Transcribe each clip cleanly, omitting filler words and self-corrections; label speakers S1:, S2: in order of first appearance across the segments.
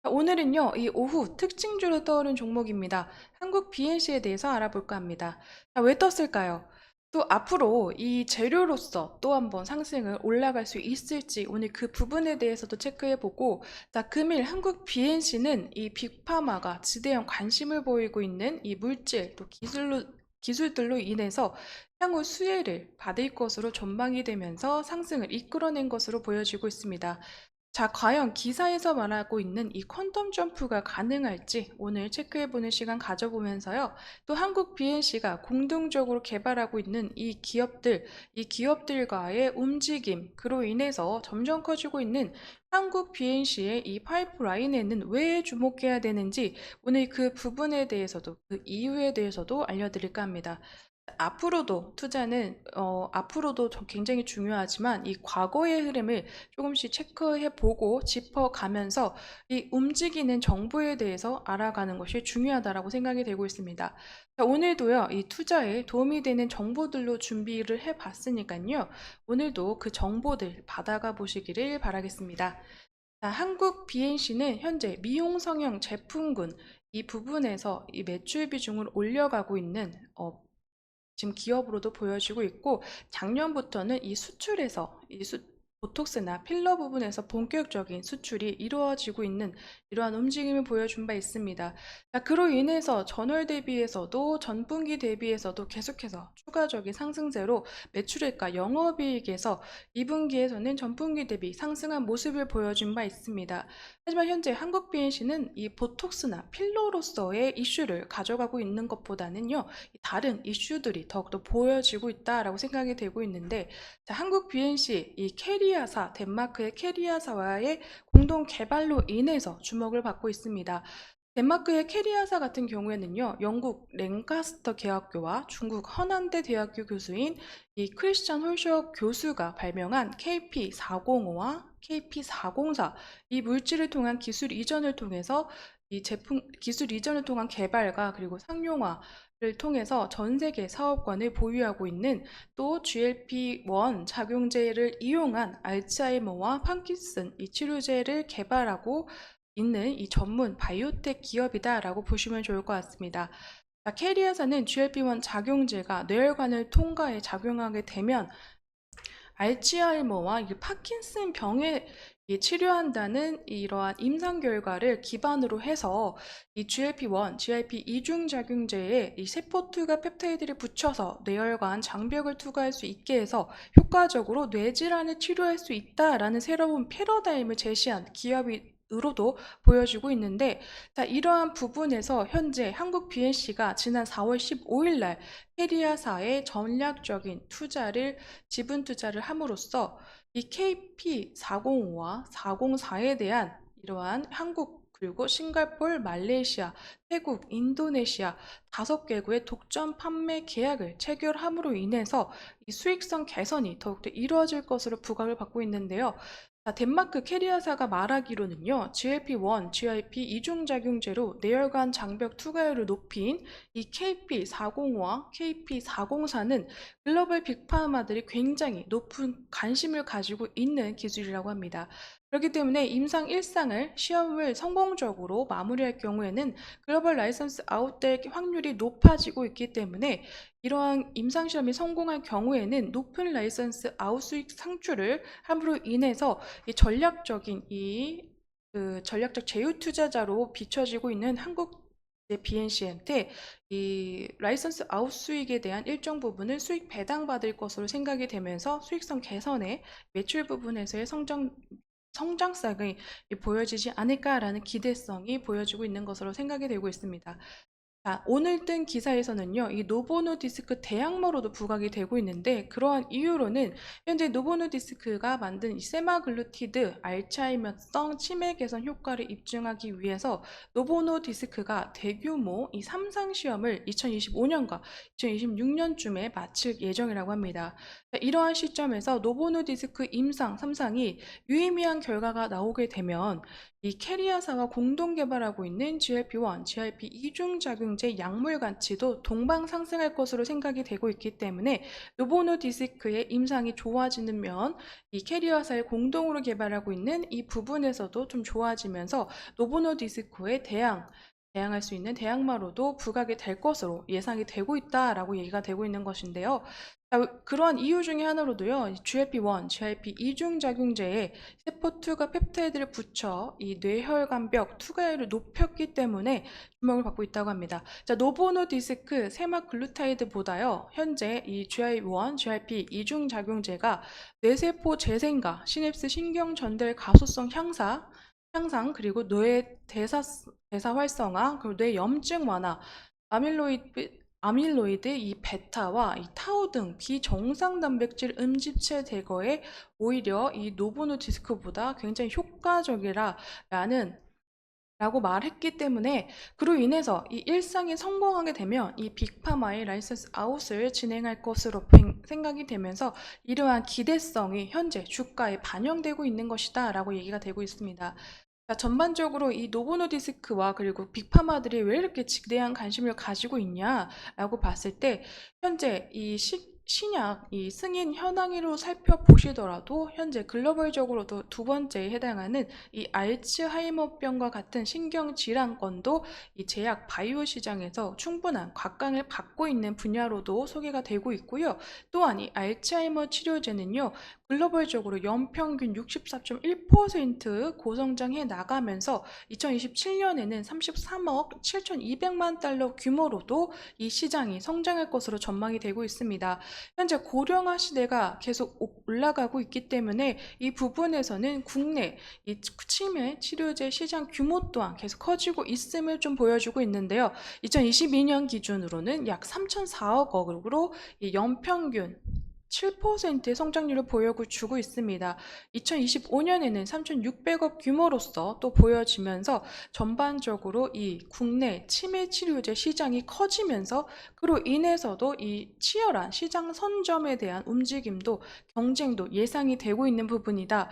S1: 자, 오늘은요, 이 오후 특징주로 떠오른 종목입니다. 한국 BNC에 대해서 알아볼까 합니다. 자, 왜 떴을까요? 또 앞으로 이 재료로서 또 한번 상승을 올라갈 수 있을지 오늘 그 부분에 대해서도 체크해보고, 자, 금일 한국 BNC는 이 빅파마가 지대한 관심을 보이고 있는 이 물질 또 기술들로 인해서 향후 수혜를 받을 것으로 전망이 되면서 상승을 이끌어낸 것으로 보여지고 있습니다. 자, 과연 기사에서 말하고 있는 이 퀀텀 점프가 가능할지 오늘 체크해보는 시간 가져보면서요. 또 한국 BNC가 공동적으로 개발하고 있는 이 기업들과의 움직임, 그로 인해서 점점 커지고 있는 한국 BNC의 이 파이프라인에는 왜 주목해야 되는지 오늘 그 부분에 대해서도 그 이유에 대해서도 알려드릴까 합니다. 앞으로도 투자는 앞으로도 굉장히 중요하지만 이 과거의 흐름을 조금씩 체크해 보고 짚어가면서 이 움직이는 정보에 대해서 알아가는 것이 중요하다라고 생각이 되고 있습니다. 자, 오늘도요, 이 투자에 도움이 되는 정보들로 준비를 해 봤으니까요. 오늘도 그 정보들 받아가 보시기를 바라겠습니다. 자, 한국 BNC는 현재 미용 성형 제품군 이 부분에서 이 매출 비중을 올려가고 있는 지금 기업으로도 보여지고 있고, 작년부터는 이 수출에서 보톡스나 필러 부분에서 본격적인 수출이 이루어지고 있는 이러한 움직임을 보여준 바 있습니다. 자, 그로 인해서 전월 대비해서도 전분기 대비해서도 계속해서 추가적인 상승세로 매출액과 영업이익에서 2분기에서는 전분기 대비 상승한 모습을 보여준 바 있습니다. 하지만 현재 한국 BNC는 이 보톡스나 필러로서의 이슈를 가져가고 있는 것보다는요, 다른 이슈들이 더욱더 보여지고 있다라고 생각이 되고 있는데, 자, 한국 BNC 이 캐리아사 덴마크의 캐리아사와의 공동 개발로 인해서 주목을 받고 있습니다. 덴마크의 캐리아사 같은 경우에는요, 영국 랭카스터 대학교와 중국 허난대 대학교 교수인 이 크리스찬 홀셔 교수가 발명한 KP405와 KP404 이 물질을 통한 기술 이전을 통해서 이 제품 기술 이전을 통한 개발과 그리고 상용화를 통해서 전 세계 사업권을 보유하고 있는 또 GLP-1 작용제를 이용한 알츠하이머와 파킨슨 이 치료제를 개발하고 있는 이 전문 바이오텍 기업이다라고 보시면 좋을 것 같습니다. 자, 캐리아사는 GLP-1 작용제가 뇌혈관을 통과해 작용하게 되면 알츠하이머와 이 파킨슨 병에 치료한다는 이러한 임상 결과를 기반으로 해서 이 GLP-1, GIP 이중작용제에 이 세포투과 펩타이드를 붙여서 뇌혈관 장벽을 투과할 수 있게 해서 효과적으로 뇌질환을 치료할 수 있다라는 새로운 패러다임을 제시한 기업으로도 보여지고 있는데, 자, 이러한 부분에서 현재 한국 BNC가 지난 4월 15일 날 캐리아사의 전략적인 지분 투자를 함으로써 이 KP405와 404에 대한 이러한 한국 그리고 싱가포르, 말레이시아, 태국, 인도네시아 5개국의 독점 판매 계약을 체결함으로 인해서 이 수익성 개선이 더욱더 이루어질 것으로 부각을 받고 있는데요. 자, 덴마크 캐리아사가 말하기로는요, GLP-1, GIP 이중작용제로 뇌혈관 장벽 투과율을 높인 이 KP405와 KP404는 글로벌 빅파마들이 굉장히 높은 관심을 가지고 있는 기술이라고 합니다. 그렇기 때문에 임상 1상을 시험을 성공적으로 마무리할 경우에는 글로벌 라이선스 아웃될 확률이 높아지고 있기 때문에 이러한 임상시험이 성공할 경우에는 높은 라이선스 아웃 수익 상출을 함으로 인해서 이 전략적 제휴 투자자로 비춰지고 있는 한국 BNC한테 이 라이선스 아웃 수익에 대한 일정 부분을 수익 배당받을 것으로 생각이 되면서 수익성 개선에 매출 부분에서의 성장성이 보여지지 않을까라는 기대성이 보여지고 있는 것으로 생각이 되고 있습니다. 자, 오늘 뜬 기사에서는요, 이 노보노디스크 대항마로도 부각이 되고 있는데, 그러한 이유로는 현재 노보노디스크가 만든 이 세마글루티드 알츠하이머성 치매 개선 효과를 입증하기 위해서 노보노디스크가 대규모 이 3상 시험을 2025년과 2026년쯤에 마칠 예정이라고 합니다. 자, 이러한 시점에서 노보노디스크 임상 3상이 유의미한 결과가 나오게 되면 이 캐리아사와 공동 개발하고 있는 GLP-1, GLP 이중작용제 약물 가치도 동방 상승할 것으로 생각이 되고 있기 때문에 노보노디스크의 임상이 좋아지면 이 캐리아사의 공동으로 개발하고 있는 이 부분에서도 좀 좋아지면서 노보노디스크의 대항할 수 있는 대항마로도 부각이 될 것으로 예상이 되고 있다라고 얘기가 되고 있는 것인데요. 자, 그러한 이유 중에 하나로도요, GLP-1, GIP 이중작용제에 세포2가 펩타이드를 붙여 이 뇌혈관벽 투과율을 높였기 때문에 주목을 받고 있다고 합니다. 자, 노보노디스크 세마글루타이드보다요, 현재 이 GI1, GIP 이중작용제가 뇌세포 재생과 시냅스 신경전달 가소성 향상 그리고 뇌 대사 활성화, 그리고 뇌 염증 완화, 아밀로이드 이 베타와 이 타우 등 비정상 단백질 음집체 제거에 오히려 이 노보노디스크보다 굉장히 효과적이라는 라고 말했기 때문에 그로 인해서 이 일상이 성공하게 되면 이 빅파마의 라이선스 아웃을 진행할 것으로 생각이 되면서 이러한 기대성이 현재 주가에 반영되고 있는 것이다 라고 얘기가 되고 있습니다. 자, 전반적으로 이 노보노디스크와 그리고 빅파마들이 왜 이렇게 지대한 관심을 가지고 있냐라고 봤을 때 현재 이 신약, 이 승인 현황으로 살펴보시더라도 현재 글로벌적으로도 두 번째에 해당하는 이 알츠하이머병과 같은 신경질환건도 이 제약 바이오 시장에서 충분한 곽강을 받고 있는 분야로도 소개가 되고 있고요. 또한 이 알츠하이머 치료제는요, 글로벌적으로 연평균 64.1% 고성장해 나가면서 2027년에는 33억 7,200만 달러 규모로도 이 시장이 성장할 것으로 전망이 되고 있습니다. 현재 고령화 시대가 계속 올라가고 있기 때문에 이 부분에서는 국내 이 치매 치료제 시장 규모 또한 계속 커지고 있음을 좀 보여주고 있는데요. 2022년 기준으로는 약 3,400억 원으로 이 연평균 7%의 성장률을 보여주고 있습니다. 2025년에는 3,600억 규모로서 또 보여지면서 전반적으로 이 국내 치매 치료제 시장이 커지면서 그로 인해서도 이 치열한 시장 선점에 대한 움직임도 경쟁도 예상이 되고 있는 부분이다.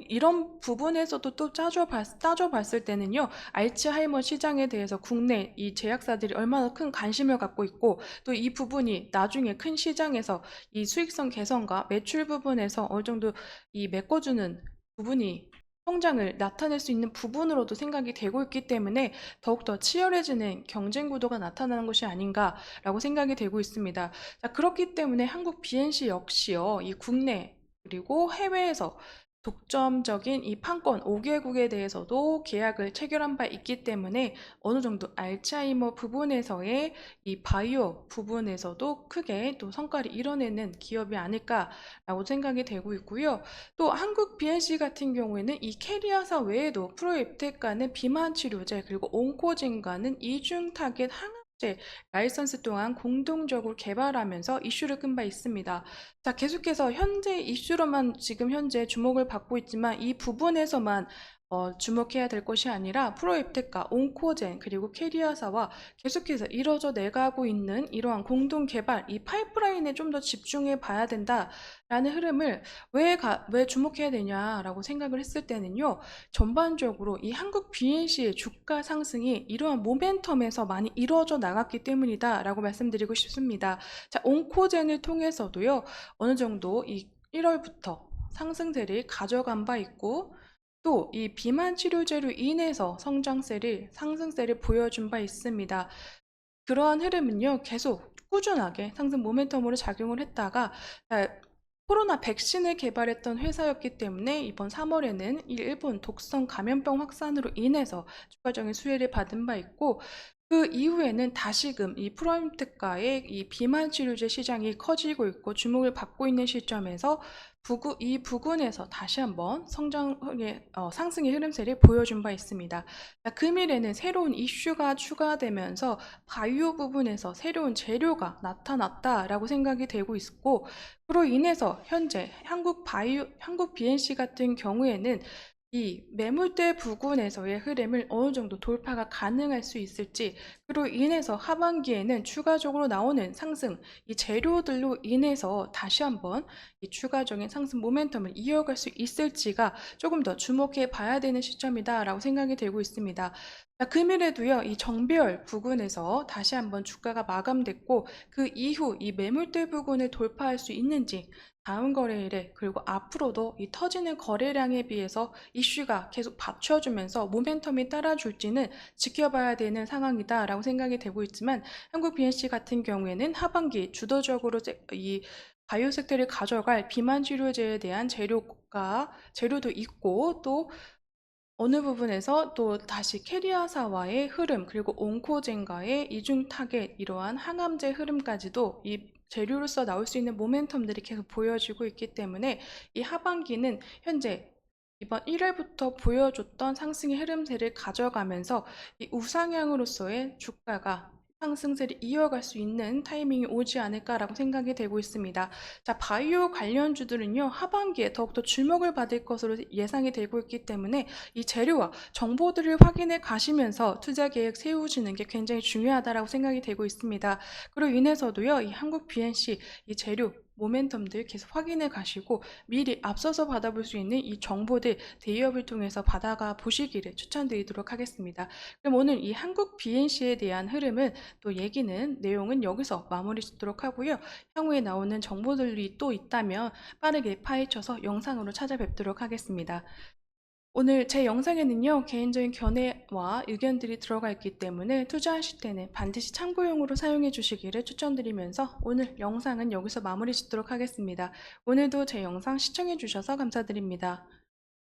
S1: 이런 부분에서도 또 따져봤을 때는요, 알츠하이머 시장에 대해서 국내 이 제약사들이 얼마나 큰 관심을 갖고 있고, 또 이 부분이 나중에 큰 시장에서 이 수익성 개선과 매출 부분에서 어느 정도 이 메꿔주는 부분이 성장을 나타낼 수 있는 부분으로도 생각이 되고 있기 때문에 더욱더 치열해지는 경쟁 구도가 나타나는 것이 아닌가라고 생각이 되고 있습니다. 자, 그렇기 때문에 한국 BNC 역시요, 이 국내 그리고 해외에서 독점적인 이 판권 5개국에 대해서도 계약을 체결한 바 있기 때문에 어느 정도 알츠하이머 부분에서의 이 바이오 부분에서도 크게 또 성과를 이뤄내는 기업이 아닐까라고 생각이 되고 있고요. 또 한국 BNC 같은 경우에는 이 캐리아사 외에도 프로입텍과는 비만 치료제 그리고 온코진과는 이중 타겟 항암제 라이선스 또한 공동적으로 개발하면서 이슈를 끈 바 있습니다. 자, 계속해서 현재 이슈로만 지금 현재 주목을 받고 있지만 이 부분에서만 주목해야 될 것이 아니라 프로입텍과 온코젠 그리고 캐리아사와 계속해서 이뤄져 내가고 있는 이러한 공동 개발 이 파이프라인에 좀 더 집중해 봐야 된다라는 흐름을 왜 주목해야 되냐라고 생각을 했을 때는요, 전반적으로 이 한국 BNC의 주가 상승이 이러한 모멘텀에서 많이 이루어져 나갔기 때문이다라고 말씀드리고 싶습니다. 자, 온코젠을 통해서도요, 어느 정도 이 1월부터 상승세를 가져간 바 있고 또 이 비만 치료제로 인해서 상승세를 보여준 바 있습니다. 그러한 흐름은요, 계속 꾸준하게 상승 모멘텀으로 작용을 했다가 코로나 백신을 개발했던 회사였기 때문에 이번 3월에는 일본 독성 감염병 확산으로 인해서 추가적인 수혜를 받은 바 있고 그 이후에는 다시금 이 프로임특가의 이 비만 치료제 시장이 커지고 있고 주목을 받고 있는 시점에서 이 부근에서 다시 한번 상승의 흐름세를 보여준 바 있습니다. 금일에는 새로운 이슈가 추가되면서 바이오 부분에서 새로운 재료가 나타났다라고 생각이 되고 있고 그로 인해서 현재 한국 BNC 같은 경우에는 이 매물대 부근에서의 흐름을 어느 정도 돌파가 가능할 수 있을지, 그로 인해서 하반기에는 추가적으로 나오는 상승, 이 재료들로 인해서 다시 한번 이 추가적인 상승 모멘텀을 이어갈 수 있을지가 조금 더 주목해 봐야 되는 시점이다라고 생각이 되고 있습니다. 자, 금일에도요, 이 정배열 부근에서 다시 한번 주가가 마감됐고, 그 이후 이 매물대 부근을 돌파할 수 있는지, 다음 거래일에 그리고 앞으로도 이 터지는 거래량에 비해서 이슈가 계속 받쳐주면서 모멘텀이 따라줄지는 지켜봐야 되는 상황이다라고 생각이 되고 있지만, 한국 BNC 같은 경우에는 하반기 주도적으로 이 바이오 섹터를 가져갈 비만 치료제에 대한 재료도 있고, 또 어느 부분에서 또 다시 캐리아사와의 흐름, 그리고 온코젠과의 이중 타겟, 이러한 항암제 흐름까지도 이 재료로서 나올 수 있는 모멘텀들이 계속 보여지고 있기 때문에 이 하반기는 현재 이번 1월부터 보여줬던 상승의 흐름세를 가져가면서 이 우상향으로서의 주가가 상승세를 이어갈 수 있는 타이밍이 오지 않을까라고 생각이 되고 있습니다. 자, 바이오 관련주들은요, 하반기에 더욱더 주목을 받을 것으로 예상이 되고 있기 때문에 이 재료와 정보들을 확인해 가시면서 투자 계획 세우시는 게 굉장히 중요하다라고 생각이 되고 있습니다. 그로 인해서도요, 이 한국 BNC 이 재료 모멘텀들 계속 확인해 가시고 미리 앞서서 받아볼 수 있는 이 정보들 대기업을 통해서 받아가 보시기를 추천드리도록 하겠습니다. 그럼 오늘 이 한국 BNC에 대한 흐름은 또 내용은 여기서 마무리 짓도록 하고요. 향후에 나오는 정보들이 또 있다면 빠르게 파헤쳐서 영상으로 찾아뵙도록 하겠습니다. 오늘 제 영상에는요, 개인적인 견해와 의견들이 들어가 있기 때문에 투자하실 때는 반드시 참고용으로 사용해 주시기를 추천드리면서 오늘 영상은 여기서 마무리 짓도록 하겠습니다. 오늘도 제 영상 시청해 주셔서 감사드립니다.